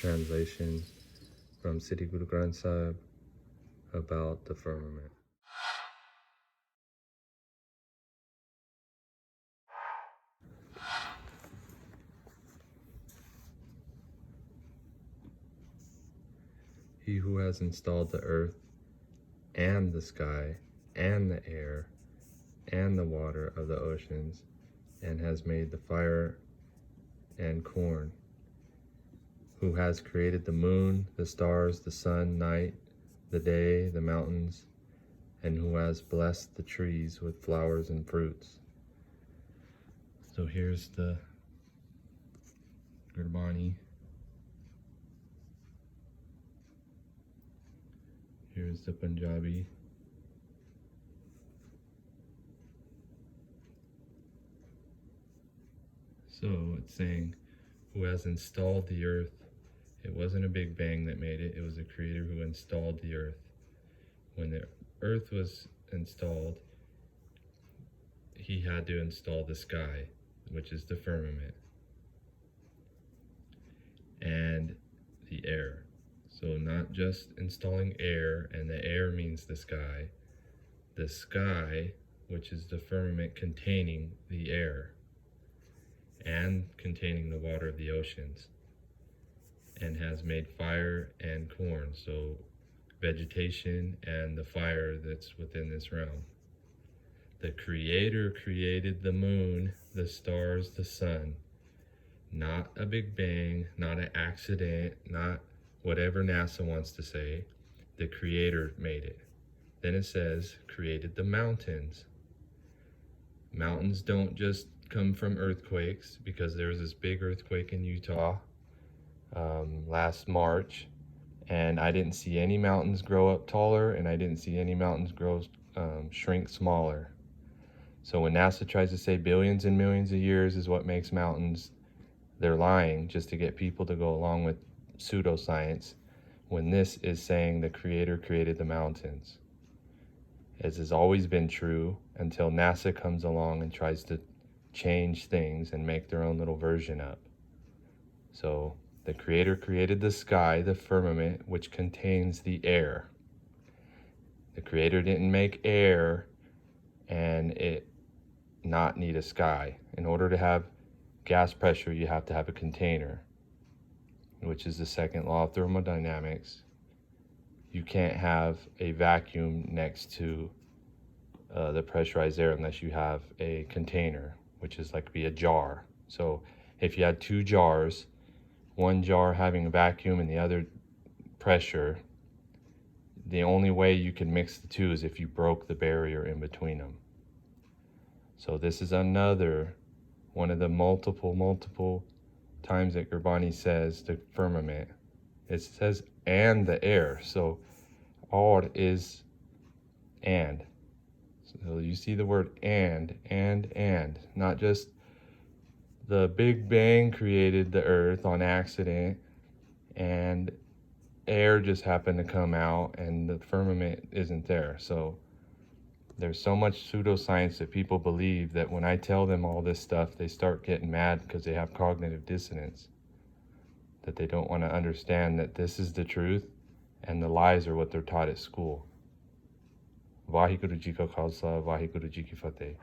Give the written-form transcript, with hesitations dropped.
translation from Sri Guru Granth Sahib about the firmament. He who has installed the earth and the sky and the air and the water of the oceans, and has made the fire and corn, who has created the moon, the stars, the sun, night, the day, the mountains, and who has blessed the trees with flowers and fruits. So here's the Gurbani. Here's the Punjabi. So it's saying, who has installed the earth. It wasn't a big bang that made it. It was the creator who installed the earth. When the earth was installed, he had to install the sky, which is the firmament, and the air. So not just installing air, and the air means the sky, which is the firmament containing the air and containing the water of the oceans, and has made fire and corn, so vegetation and the fire that's within this realm. The creator created the moon, the stars, the sun. Not a big bang, not an accident, not whatever NASA wants to say. The creator made it. Then it says, created the mountains. Mountains don't just come from earthquakes, because there was this big earthquake in Utah last March, and I didn't see any mountains grow up taller, and I didn't see any mountains shrink smaller. So when NASA tries to say billions and millions of years is what makes mountains, they're lying just to get people to go along with pseudoscience, when this is saying the creator created the mountains. As has always been true until NASA comes along and tries to change things and make their own little version up. So the creator created the sky, the firmament, which contains the air. The creator didn't make air and it not need a sky. In order to have gas pressure, you have to have a container, which is the second law of thermodynamics. You can't have a vacuum next to the pressurized air unless you have a container, which is like be a jar. So if you had two jars, one jar having a vacuum and the other pressure, the only way you can mix the two is if you broke the barrier in between them. So this is another one of the multiple times that Gurbani says the firmament. It says and the air. So or is and. So you see the word and, not just the Big Bang created the earth on accident and air just happened to come out and the firmament isn't there. So there's so much pseudoscience that people believe that when I tell them all this stuff, they start getting mad because they have cognitive dissonance, that they don't want to understand that this is the truth and the lies are what they're taught at school. Vaheguru Ji Ka Khalsa, Vaheguru Ji Ki Fateh.